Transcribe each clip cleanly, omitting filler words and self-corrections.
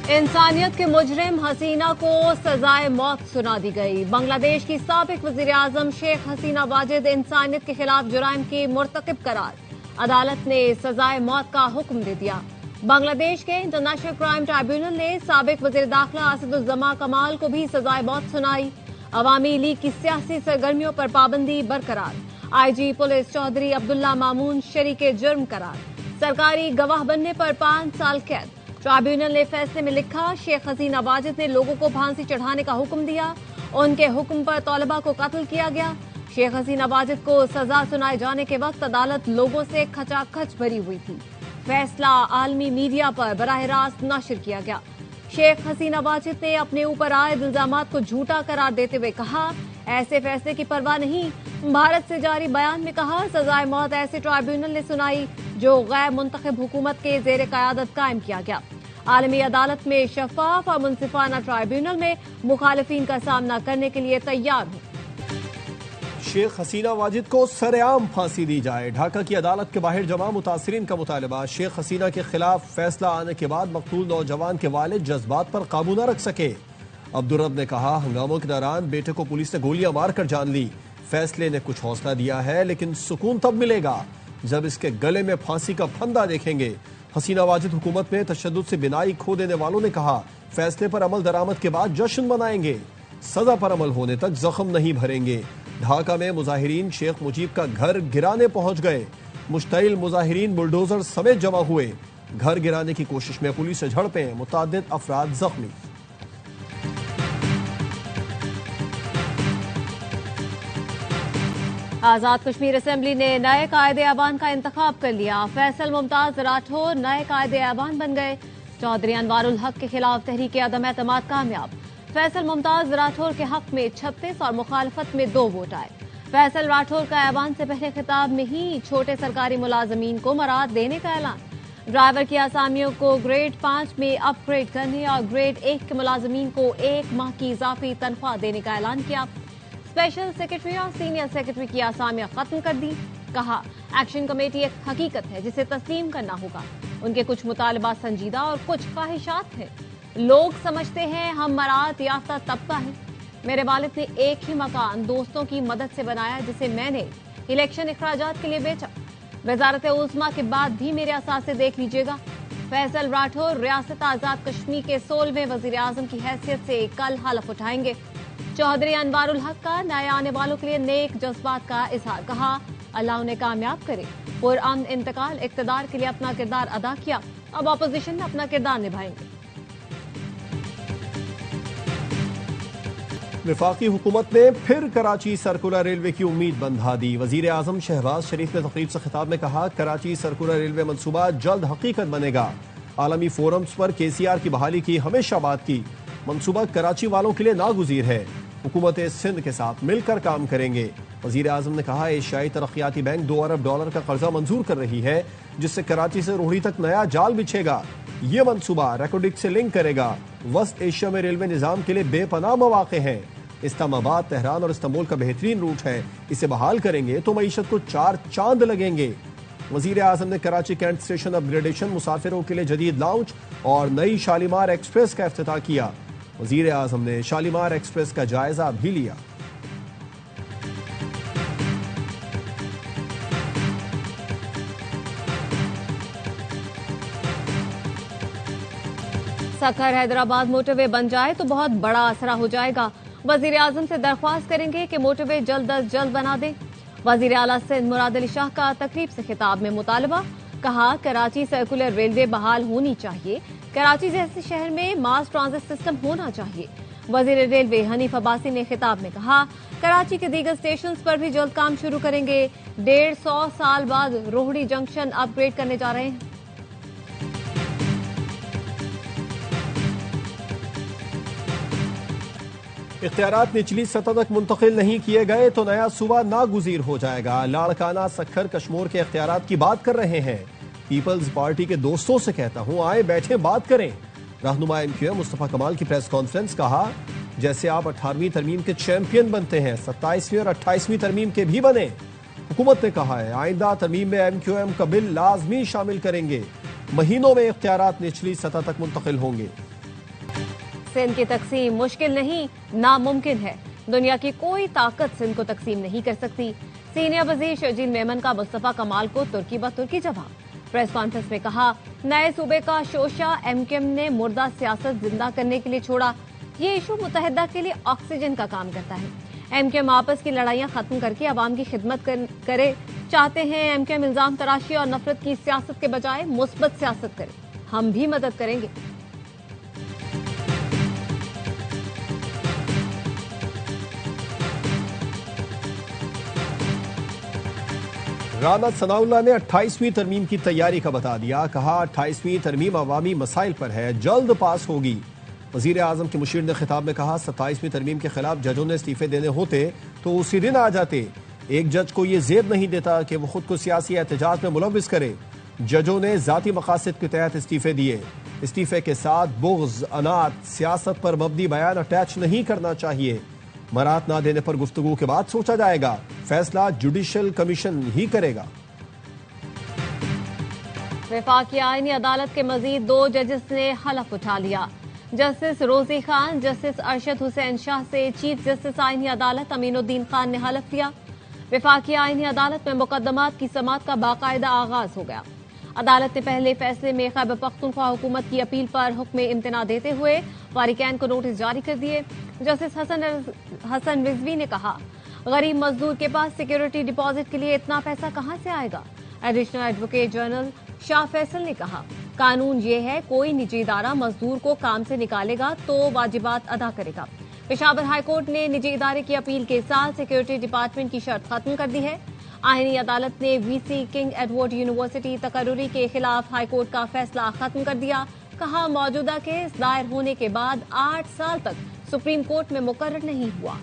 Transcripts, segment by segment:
इंसानियत के मुजरिम हसीना को सजाए मौत सुना दी गई। बांग्लादेश की साबिक वजीर आजम शेख हसीना वाजिद इंसानियत के खिलाफ जुराइम की मुर्तकिब करार। अदालत ने सजाए मौत का हुक्म दे दिया। बांग्लादेश के इंटरनेशनल क्राइम ट्राइब्यूनल ने साबिक वजीर दाखिला असदुज्जमा कमाल को भी सजाए मौत सुनाई। अवामी लीग की सियासी सरगर्मियों पर पाबंदी बरकरार। आईजी पुलिस चौधरी अब्दुल्ला मामून शरीके जुर्म करार। सरकारी गवाह बनने पर 5 साल कैद। ट्राइब्यूनल ने फैसले में लिखा, शेख हसीना वाजिद ने लोगों को फांसी चढ़ाने का हुक्म दिया। उनके हुक्म पर तौलबा को कत्ल किया गया। शेख हसीना वाजिद को सजा सुनाए जाने के वक्त अदालत लोगों से खचाखच भरी हुई थी। फैसला आलमी मीडिया पर बराह रास्त नशर किया गया। शेख हसीना वाजिद ने अपने ऊपर आए इल्जामात को झूठा करार देते हुए कहा, ऐसे फैसले की परवाह नहीं। भारत से जारी बयान में कहा, सजाए मौत ऐसे ट्राइब्यूनल ने सुनाई जो गैर मुंतखब हुकूमत के जेर क़यादत कायम किया गया। आलमी अदालत में शफाफ और मुनसिफाना ट्राइब्यूनल में मुखालिफिन का सामना करने के लिए तैयार हूं। शेख हसीना वाजिद को सरेआम फांसी दी जाए। ढाका की अदालत के बाहर जमा मुतासिरीन का मुतालबा। शेख हसीना के खिलाफ फैसला आने के बाद मकतूल नौजवान के वालिद जज्बात पर काबू न रख सके। अब्दुर्रब ने कहा, हंगामों के दौरान बेटे को पुलिस ने गोलियां मारकर जान ली। फैसले ने कुछ हौसला दिया है, लेकिन सुकून तब मिलेगा जब इसके गले में फांसी का फंदा देखेंगे। हसीना वाजिद हुकूमत में तशद्दुद से बिनाई खो देने वालों ने कहा, फैसले पर अमल दरामद के बाद जश्न मनाएंगे, सजा पर अमल होने तक जख्म नहीं भरेंगे। ढाका में मुजाहिरीन शेख मुजीब का घर गिराने पहुंच गए। मुश्तइल मुजाहिरीन बुलडोजर समेत जमा हुए। घर गिराने की कोशिश में पुलिस से झड़पें, मुतअद्दिद अफराद जख्मी। आजाद कश्मीर असेंबली ने नए कायदे ऐवान का इंतखाब कर लिया। फैसल मुमताज राठौर नए कायदे ऐवान बन गए। चौधरी अनवारुल हक के खिलाफ तहरीक अदम एतमाद कामयाब। फैसल मुमताज राठौर के हक में 36 और मुखालफत में 2 वोट आए। फैसल राठौर का ऐवान से पहले खिताब में ही छोटे सरकारी मुलाजमीन को मराद देने का ऐलान। ड्राइवर की आसामियों को ग्रेड 5 में अपग्रेड करने और ग्रेड 1 के मुलाजमीन को 1 माह की इजाफी तनख्वाह देने का ऐलान किया। स्पेशल सेक्रेटरी और सीनियर सेक्रेटरी की आसामियां खत्म कर दी। कहा, एक्शन कमेटी एक हकीकत है जिसे तस्लीम करना होगा। उनके कुछ मुतालबात संजीदा और कुछ ख्वाहिशात हैं। लोग समझते हैं हम मरात याफ्ता तबका है। मेरे वालिद ने एक ही मकान दोस्तों की मदद से बनाया जिसे मैंने इलेक्शन इखराजात के लिए बेचा। वजारत उज़्मा के बाद भी मेरे असासे देख लीजिएगा। फैसल राठौर रियासत आजाद कश्मीर के 16वें वजीर आजम की हैसियत से कल हलफ उठाएंगे। चौधरी अनवारुल हक का नए आने वालों के लिए नेक जज्बात का इजहार। कहा, अल्लाह उन्हें कामयाब करे। पुरअमन इंतकाल इक़्तिदार के लिए अपना किरदार अदा किया, अब अपोजिशन में अपना किरदार निभाएंगे। वफाकी हुकूमत ने फिर कराची सर्कुलर रेलवे की उम्मीद बंधा दी। वजीर आजम शहबाज शरीफ ने तकरीब से खिताब में कहा, कराची सर्कुलर रेलवे मनसूबा जल्द हकीकत बनेगा। आलमी फोरम्स पर KCR की बहाली की हमेशा बात की। मनसूबा कराची वालों के लिए नागुज़ीर है। हुकूमत सिंध के साथ मिलकर काम करेंगे। वजीर आजम ने कहा, एशियाई तरक्याती बैंक $2 अरब का कर्जा मंजूर कर रही है, जिससे कराची से रोहड़ी तक नया जाल बिछेगा। ये मनसूबा रेकोडिक से लिंक करेगा। वस्त एशिया में रेलवे निजाम के लिए बेपनाह मौके हैं। इस्लामाबाद, तेहरान और इस्तांबुल का बेहतरीन रूट है। इसे बहाल करेंगे तो मईशत को 4 चांद लगेंगे। वजीर आजम ने कराची कैंट स्टेशन अपग्रेडेशन, मुसाफिरों के लिए जदीद लाउंज और नई शालीमार एक्सप्रेस का इफ्तिताह किया। वजीर आजम ने शालीमार एक्सप्रेस का जायजा भी लिया। सखर हैदराबाद मोटरवे बन जाए तो बहुत बड़ा असरा हो जाएगा। वजीर आजम से दरख्वास्त करेंगे कि मोटरवे जल्द अज जल्द बना दे। वजीर आला सिंध मुराद अली शाह का तकरीब से खिताब में मुतालबा। कहा, कराची सर्कुलर रेलवे बहाल होनी चाहिए। कराची जैसे शहर में मास ट्रांजिट सिस्टम होना चाहिए। वजीर रेलवे हनीफ अब्बासी ने खिताब में कहा, कराची के दीगर स्टेशंस पर भी जल्द काम शुरू करेंगे। 150 साल बाद रोहड़ी जंक्शन अपग्रेड करने जा रहे हैं। इख्तियारात निचली सतह तक मुंतकिल नहीं किए गए तो नया सूबा नागुज़ीर हो जाएगा। लाड़काना सखर कश्मीर के इख्तियारात की बात कर रहे हैं। पीपल्स पार्टी के दोस्तों से कहता हूं, आए बैठे बात करें। रहनुमा MQM मुस्तफा कमाल की प्रेस कॉन्फ्रेंस। कहा, जैसे आप 18वीं तरमीम के चैंपियन बनते हैं, 27वीं और 28वीं तरमीम के भी बने। हुकूमत ने कहा है, आइंदा तरमीम में MQM का बिल लाजमी शामिल करेंगे। महीनों में इख्तियारात निचली सतह तक मुंतकिल होंगे। सिंध की तकसीम मुश्किल नहीं, नामुमकिन है। दुनिया की कोई ताकत सिंध को तकसीम नहीं कर सकती। सीनियर वजीर शर्जील मेमन का मुस्तफा कमाल को तुर्की ब तुर्की जवाब। प्रेस कॉन्फ्रेंस में कहा, नए सूबे का शोशा एमकेएम ने मुर्दा सियासत जिंदा करने के लिए छोड़ा। ये इशू मुत्तहिदा के लिए ऑक्सीजन का काम करता है। एमकेएम आपस की लड़ाइयां खत्म करके अवाम की खिदमत करे चाहते हैं। एमकेएम इल्जाम तराशी और नफरत की सियासत के बजाय मुस्बत सियासत करे। हम भी मदद करेंगे। राना सनाउल्लाह ने 28वीं तरमीम की तैयारी का बता दिया। कहा, 28वीं तरमीम अवामी मसाइल पर है, जल्द पास होगी। वजीर आजम के मुशीर ने खिताब में कहा, 27वीं तरमीम के खिलाफ जजों ने इस्तीफे देने होते तो उसी दिन आ जाते। एक जज को ये जेब नहीं देता कि वो खुद को सियासी एहतजाज में मुलव्विस करे। जजों ने जाती मकासद के तहत इस्तीफे दिए। इस्तीफे के साथ बुग़्ज़, अनात, सियासत पर मबनी बयान अटैच नहीं करना चाहिए। मरात ना देने पर गुफ्तगू के बाद सोचा जाएगा। फैसला जुडिशल कमीशन ही करेगा। वफाकी आईनी अदालत के मजीद 2 जजेस ने हलफ उठा लिया। जस्टिस रोजी खान, जस्टिस अरशद हुसैन शाह से चीफ जस्टिस आईनी अदालत अमीनुद्दीन खान ने हलफ लिया। वफाकी आईनी अदालत में मुकदमात की समाअत का बाकायदा आगाज हो गया। अदालत ने पहले फैसले में खैबर पख्तूनख्वा हुकूमत की अपील पर हुक्म इम्तना देते हुए वारिकैन को नोटिस जारी कर दिए। जस्टिस हसन रिजवी ने कहा, गरीब मजदूर के पास सिक्योरिटी डिपॉजिट के लिए इतना पैसा कहां से आएगा। Additional advocate general Shah Faisal ने कहा, कानून ये है, कोई निजी इदारा मजदूर को काम से निकालेगा तो वाजिबात अदा करेगा। पेशावर हाईकोर्ट ने निजी इदारे की अपील के साथ सिक्योरिटी डिपार्टमेंट की शर्त खत्म कर दी है। आईनी अदालत ने वीसी किंग एडवर्ड यूनिवर्सिटी तकर्रुरी के खिलाफ हाईकोर्ट का फैसला खत्म कर दिया। कहा, मौजूदा केस दायर होने के बाद 8 साल तक सुप्रीम कोर्ट में मुकर्रर नहीं हुआ।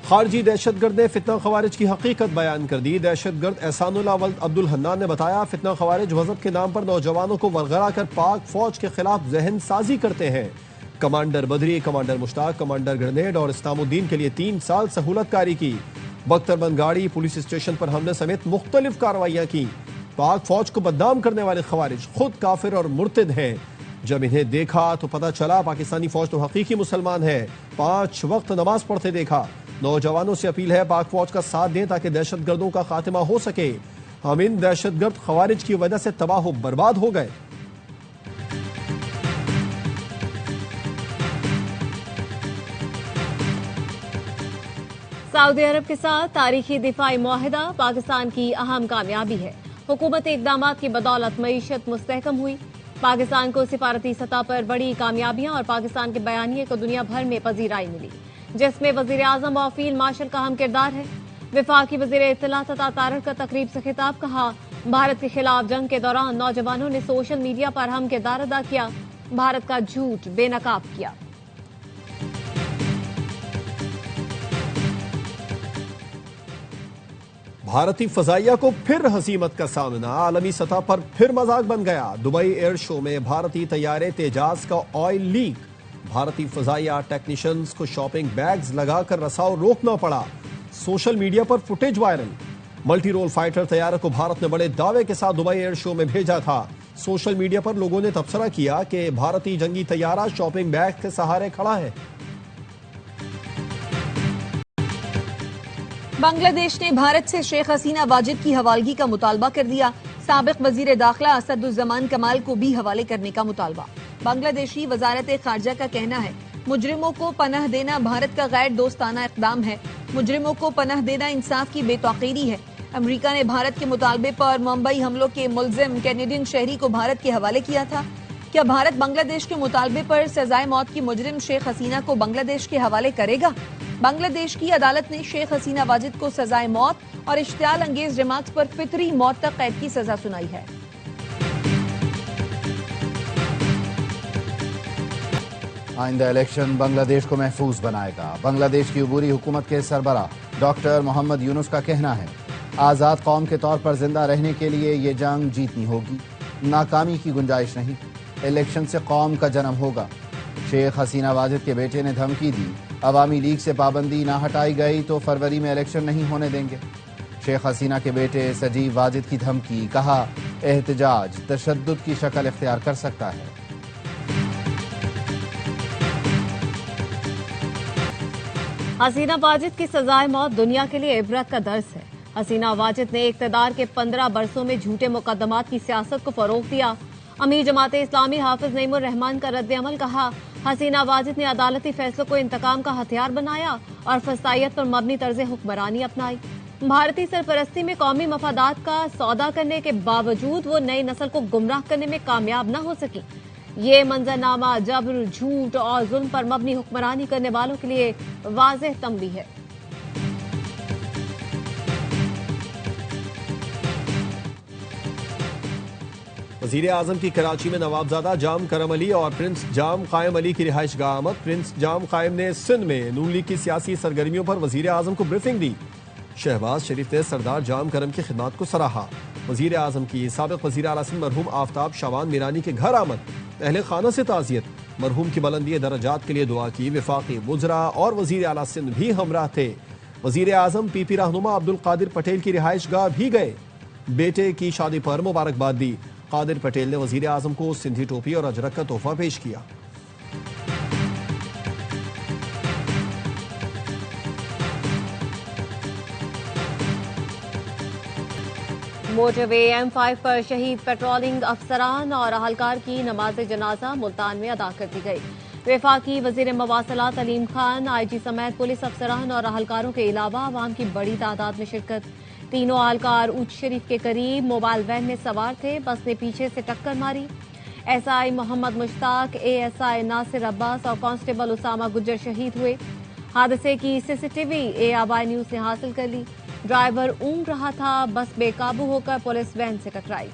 खारजी दहशतगर्द ने फितना खवारिज की हकीकत बयान कर दी। दहशतगर्द एहसानुल्लाह वल्द अब्दुल हन्नान ने बताया, फितना खवारिज मजहब के नाम पर नौजवानों को वरगला कर पाक फौज के खिलाफ जहन साजी करते हैं। कमांडर बदरी, कमांडर मुश्ताक, कमांडर ग्रेनेड और इस्लामुद्दीन के लिए 3 साल सहूलत कारी की। बख्तरबंद गाड़ी, पुलिस स्टेशन पर हमले समेत मुख्तलिफ कार्रवाइयां की। पाक फौज को बदनाम करने वाले खवारिज खुद काफिर और मुर्तिद हैं। जब इन्हें देखा तो पता चला पाकिस्तानी फौज तो हकीकी मुसलमान है। 5 वक्त नमाज पढ़ते देखा। नौजवानों से अपील है, पाक फौज का साथ दें ताकि दहशतगर्दों का खात्मा हो सके। हम इन दहशतगर्द खवारिज की वजह से तबाह बर्बाद हो गए। सऊदी अरब के साथ तारीखी दिफाई मुआहिदा पाकिस्तान की अहम कामयाबी है। हुकूमती इक़दामात की बदौलत मईशत मुस्तहकम हुई। पाकिस्तान को सिफारती सतह पर बड़ी कामयाबियां और पाकिस्तान के बयानिए को दुनिया भर में पजीराई मिली, जिसमें वजीर आजम और फील्ड मार्शल का अहम किरदार है। वफाकी वजीर इत्तलात तारड़ का तकरीब से खिताब। कहा, भारत के खिलाफ जंग के दौरान नौजवानों ने सोशल मीडिया पर अहम किरदार अदा किया, भारत का झूठ बेनकाब किया। भारतीय फजाइया को फिर हसीमत का सामना, आलमी सतह पर फिर मजाक बन गया। दुबई एयर शो में भारतीय तैयारे तेजाज का ऑयल लीक। भारतीय फजाइया टेक्नीशियंस को शॉपिंग बैग्स लगाकर रसाव रोकना पड़ा। सोशल मीडिया पर footage viral. Multi role fighter तैयारे को भारत ने बड़े दावे के साथ दुबई एयर शो में भेजा था। सोशल मीडिया पर लोगों ने तबसरा किया कि भारतीय जंगी तैयारा शॉपिंग बैग के सहारे खड़ा है। बांग्लादेश ने भारत से शेख हसीना वाजिद की हवालगी का मुतालबा कर दिया। साबिक वजीर दाखिला असदुज्जमान कमाल को भी हवाले करने का मुतालबा। बांग्लादेशी वजारत खारजा का कहना है, मुजरिमों को पनाह देना भारत का गैर दोस्ताना इक़दाम है। मुजरिमों को पनाह देना इंसाफ की बेतौकीरी है। अमेरिका ने भारत के मुतालबे पर मुंबई हमलों के मुलजिम कैनेडियन शहरी को भारत के हवाले किया था। क्या भारत बांग्लादेश के मुतालबे पर सजाए मौत की मुजरिम शेख हसीना को बांग्लादेश के हवाले करेगा? बांग्लादेश की अदालत ने शेख हसीना वाजिद को सजाए मौत और इश्तियाल अंगेज रिमार्क्स पर फितरी मौत तक कैद की सजा सुनाई है। आइंदा इलेक्शन बांग्लादेश को महफूज बनाएगा। बांग्लादेश की अबूरी हुकूमत के सरबराह डॉक्टर मोहम्मद यूनुस का कहना है, आज़ाद कौम के तौर पर जिंदा रहने के लिए ये जंग जीतनी होगी, नाकामी की गुंजाइश नहीं। इलेक्शन से कौम का जन्म होगा। शेख हसीना वाजिद के बेटे ने धमकी दी, अवामी लीग से पाबंदी ना हटाई गई तो फरवरी में इलेक्शन नहीं होने देंगे। शेख हसीना के बेटे सजीव वाजिद की धमकी, कहा एहतजाज तशद्दुद की शक्ल इख्तियार कर सकता है। हसीना वाजिद की सजाए मौत दुनिया के लिए इबरत का दर्स है। हसीना वाजिद ने इक़्तिदार के 15 बरसों में झूठे मुकदमात की सियासत को फरोग दिया। अमीर जमात इस्लामी हाफिज नईमुर रहमान का रद्द-ए-अमल, कहा हसीना वाजिद ने अदालती फैसलों को इंतकाम का हथियार बनाया और फसाइयत पर मबनी तर्ज हुक्मरानी अपनाई। भारतीय सरपरस्ती में कौमी मफादात का सौदा करने के बावजूद वो नई नस्ल को गुमराह करने में कामयाब न हो सकी। ये मंजरनामा जबर, झूठ और जुल्म पर मबनी हुक्मरानी करने वालों के लिए वाज़ेह तंबीह है। वज़ीर आज़म की कराची में नवाबजादा जाम करम अली और प्रिंस जाम कायम अली की रिहाइश गाह आमद। प्रिंस जाम कायम ने सिंध में नून लीग की सियासी सरगर्मियों पर वज़ीर आज़म को ब्रीफिंग दी। शहबाज शरीफ ने सरदार जाम करम की खिदमत को सराहा। वज़ीर आज़म की साबिक़ वज़ीर आला सिंध मरहूम आफ्ताब शाबान मीरानी के घर आमद। अहले खाना से ताज़ियत, मरहूम की बुलंदी दरजात के लिए दुआ की। वफाकी वज़रा और वज़ीर आला सिंध भी हमराह थे। वज़ीर आज़म पीपी रहनुमा अब्दुल कादिर पटेल की रिहाइश गाह भी गए। बेटे की शादी पर मुबारकबाद दी। कादिर पटेल ने वज़ीर आज़म को सिंधी टोपी और अजरक का तोहफा पेश किया। मोटरवे M5 पर शहीद पेट्रोलिंग अफसरान और अहलकार की नमाज जनाजा मुल्तान में अदा कर दी गई। वफाकी वज़ीर मवासलात अलीम खान, IG समेत पुलिस अफसरान और अहलकारों के अलावा आवाम की बड़ी तादाद में शिरकत। तीनों अहलकार उच शरीफ के करीब मोबाइल वैन में सवार थे। बस ने पीछे से टक्कर मारी। SI मोहम्मद मुश्ताक, ASI नासिर अब्बास और कांस्टेबल उसामा गुज्जर शहीद हुए। हादसे की CCTV ARY न्यूज ने हासिल कर ली। ड्राइवर ऊँग रहा था, बस बेकाबू होकर पुलिस वैन से टकराई।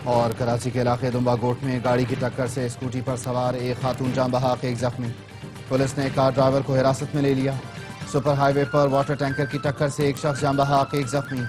और कराची के इलाके दुम्बागोट में गाड़ी की टक्कर से स्कूटी पर सवार एक खातून जान बहाक, एक जख्मी। पुलिस ने कार ड्राइवर को हिरासत में ले लिया। सुपर हाईवे पर वाटर टैंकर की टक्कर से एक शख्स जान बहाक, एक जख्मी।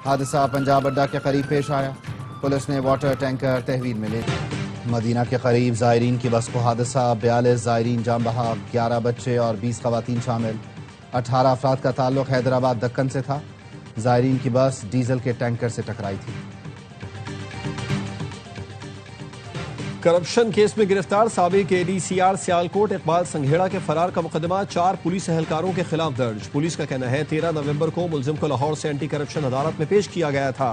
हादसा पंजाब अड्डा के करीब पेश आया। पुलिस ने वाटर टैंकर तहवील में ले लिया। मदीना के करीब ज़ायरीन की बस को हादसा, 42 ज़ायरीन जान बहाक, 11 बच्चे और 20 खवातीन शामिल। 18 अफराद का ताल्लुक हैदराबाद दक्कन से था। ज़ायरीन की बस डीजल के टैंकर से टकराई थी। करप्शन केस में गिरफ्तार साबिक ADCR सियालकोट इकबाल संघेड़ा के फरार का मुकदमा 4 पुलिस एहलकारों के खिलाफ दर्ज। पुलिस का कहना है 13 नवंबर को मुलजिम को लाहौर से एंटी करप्शन अदालत में पेश किया गया था।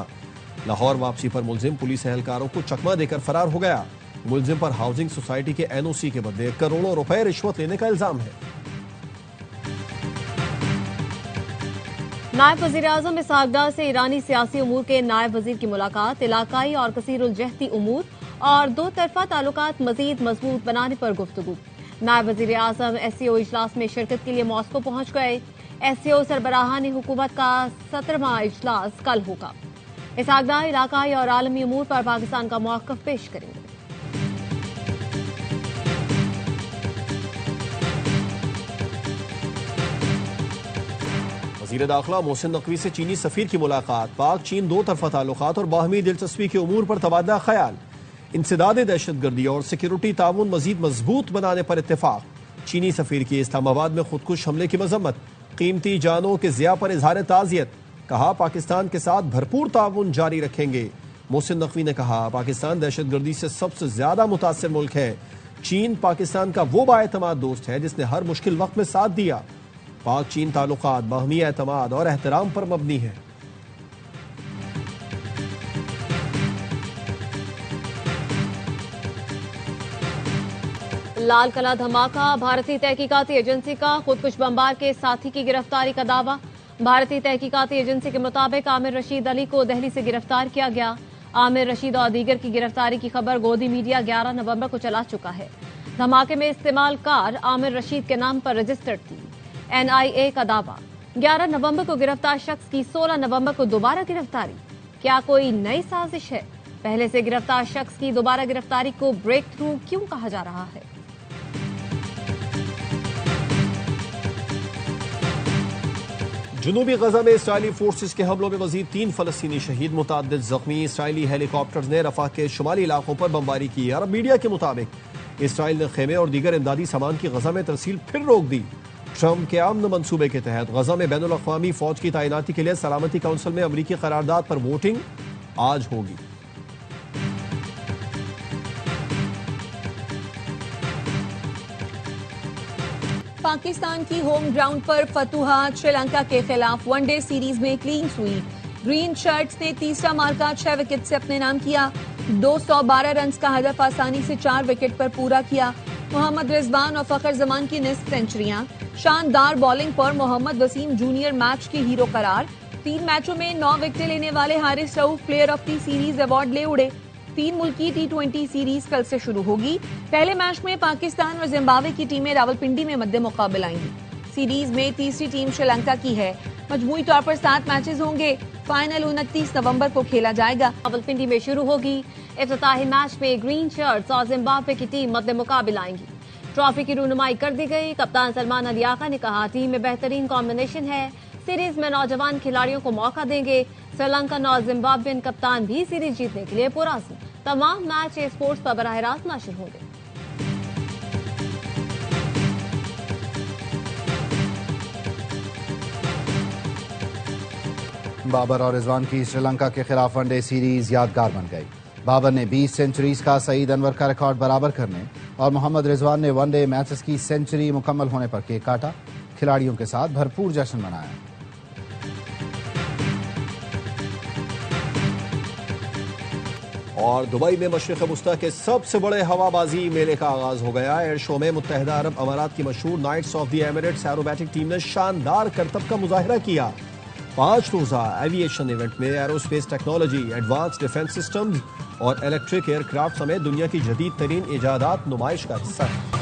लाहौर वापसी पर मुलजिम पुलिस एहलकारों को चकमा देकर फरार हो गया। मुलजिम पर हाउसिंग सोसाइटी के NOC के बदले करोड़ों रुपए रिश्वत लेने का इल्जाम है। नायब वज़ीर आज़म इसहाक डार से ईरानी सियासी उमूर के नायब वज़ीर की मुलाकात। इलाकाई और कसीरुल-जहती उमूर और दो तरफा ताल्लुकात मजीद मजबूत बनाने पर गुफ्तगू। नायब वज़ीर आज़म SCO इजलास में शिरकत के लिए मॉस्को पहुंच गए। SCO सरबराहान हुकूमत का 17वां इजलास कल होगा। इसहाक डार इलाकाई और आलमी उमूर पर पाकिस्तान का मौक़िफ़ पेश करेंगे। वज़ीर दाखिला मोहसिन नकवी से चीनी सफ़ीर की मुलाकात। पाक चीन दो तरफा ताल्लुकात और बाहमी दिलचस्पी के उमूर पर तबादला ख्याल। इंसदाद दहशतगर्दी और सिक्योरिटी ताउन मजीद मजबूत बनाने पर इत्तेफाक। चीनी सफ़ीर की इस्लामाबाद में खुदकुश हमले की मजम्मत। कीमती जानों के ज़िया पर इजहार ताज़ियत। कहा पाकिस्तान के साथ भरपूर ताउन जारी रखेंगे। मोहसिन नकवी ने कहा पाकिस्तान दहशतगर्दी से सबसे ज्यादा मुतासिर मुल्क है। चीन पाकिस्तान का वो बाएतमाद दोस्त है जिसने हर मुश्किल वक्त में साथ दिया। पाक चीन ताल्लुकात बाहमी एतमाद और एहतराम पर मबनी है। लाल कला धमाका। भारतीय तहकीकाती एजेंसी का खुदकुश बमबार के साथी की गिरफ्तारी का दावा। भारतीय तहकीकाती एजेंसी के मुताबिक आमिर रशीद अली को दिल्ली से गिरफ्तार किया गया। आमिर रशीद और दीगर की गिरफ्तारी की खबर गोदी मीडिया 11 नवंबर को चला चुका है। धमाके में इस्तेमाल कार आमिर रशीद के नाम पर रजिस्टर्ड थी। NIA का दावा 11 नवंबर को गिरफ्तार शख्स की 16 नवंबर को दोबारा गिरफ्तारी। क्या कोई नई साजिश है? पहले से गिरफ्तार शख्स की दोबारा गिरफ्तारी को ब्रेक थ्रू क्यों कहा जा रहा है? जुनूबी गजा में इसराइली फोर्सेस के हमलों में मजीद 3 फलस्तीनी शहीद, मुतअद्दिद जख्मी। इसराइली हेलीकॉप्टर्स ने रफा के शुमाली इलाकों पर बमबारी की। अरब मीडिया के मुताबिक اسرائیل نے خیمے اور دیگر امدادی سامان کی غزہ میں ترسیل پھر روک دی۔ ٹرمپ کے امن منصوبے کے تحت غزہ میں بین الاقوامی فوج کی تعیناتی کے لیے سلامتی کونسل میں امریکی قرارداد پر ووٹنگ آج ہوگی۔ پاکستان کی ہوم گراؤنڈ پر فتوحات، سری لنکا کے خلاف ون ڈے سیریز میں کلین سویپ۔ گرین شرٹس نے تیسرا مارکا 6 وکٹ سے اپنے نام کیا۔ 212 رنز کا ہدف آسانی سے 4 وکٹ پر پورا کیا۔ محمد رضوان اور فخر زمان کی نصف سینچریاں۔ شاندار بولنگ پر محمد وسیم جونیئر میچ کے ہیرو قرار۔ 3 میچوں میں 9 وکٹیں لینے والے Haris Rauf player of the series award لے اڑے۔ 3 ملکی T20 سیریز کل سے شروع ہوگی۔ پہلے میچ میں پاکستان اور زمبابوے کی ٹیمیں راولپنڈی میں مد مقابل آئیں گی۔ سیریز میں تیسری ٹیم سری لنکا کی ہے۔ مجموعی طور پر 7 میچز ہوں گے۔ فائنل 29 نومبر کو کھیلا جائے گا۔ راولپنڈی میں شروع ہوگی۔ افتتاحی میچ میں گرین شرٹس اور زمبابوے کی ٹیم مد مقابل آئیں گی۔ ٹرافی کی رونمائی کر دی گئی۔ کپتان سلمان علی آقا نے کہا ٹیم میں بہترین کمبینیشن ہے۔ سیریز میں نوجوان کھلاڑیوں کو موقع دیں گے۔ سری لنکن اور زمبابوین کپتان بھی سیریز جیتنے کے لیے پرعزم۔ تمام میچ اسپورٹس پر براہ راست نشر ہوں گے۔ بابر اور رضوان کی سری لنکا کے خلاف ون ڈے سیریز یادگار بن گئی۔ بابر نے 20 سینچریز کا سعید انور کا ریکارڈ برابر کرنے اور محمد رضوان نے ون ڈے میچز کی سینچری مکمل ہونے پر کیک کاٹا۔ کھلاڑیوں کے ساتھ بھرپور جشن منایا۔ اور دبئی میں مشرق وسطی کے سب سے بڑے ہوا بازی میلے کا آغاز ہو گیا۔ ایئر شو میں متحدہ عرب امارات کی مشہور Knights of the Emirates aerobatic team نے شاندار کرتب کا مظاہرہ کیا۔ 5 روزہ ایویشن ایونٹ میں aerospace technology, advance defence systems اور الیکٹرک ایئر کرافٹ سمیت دنیا کی جدید ترین ایجادات نمائش کا حصہ ہیں۔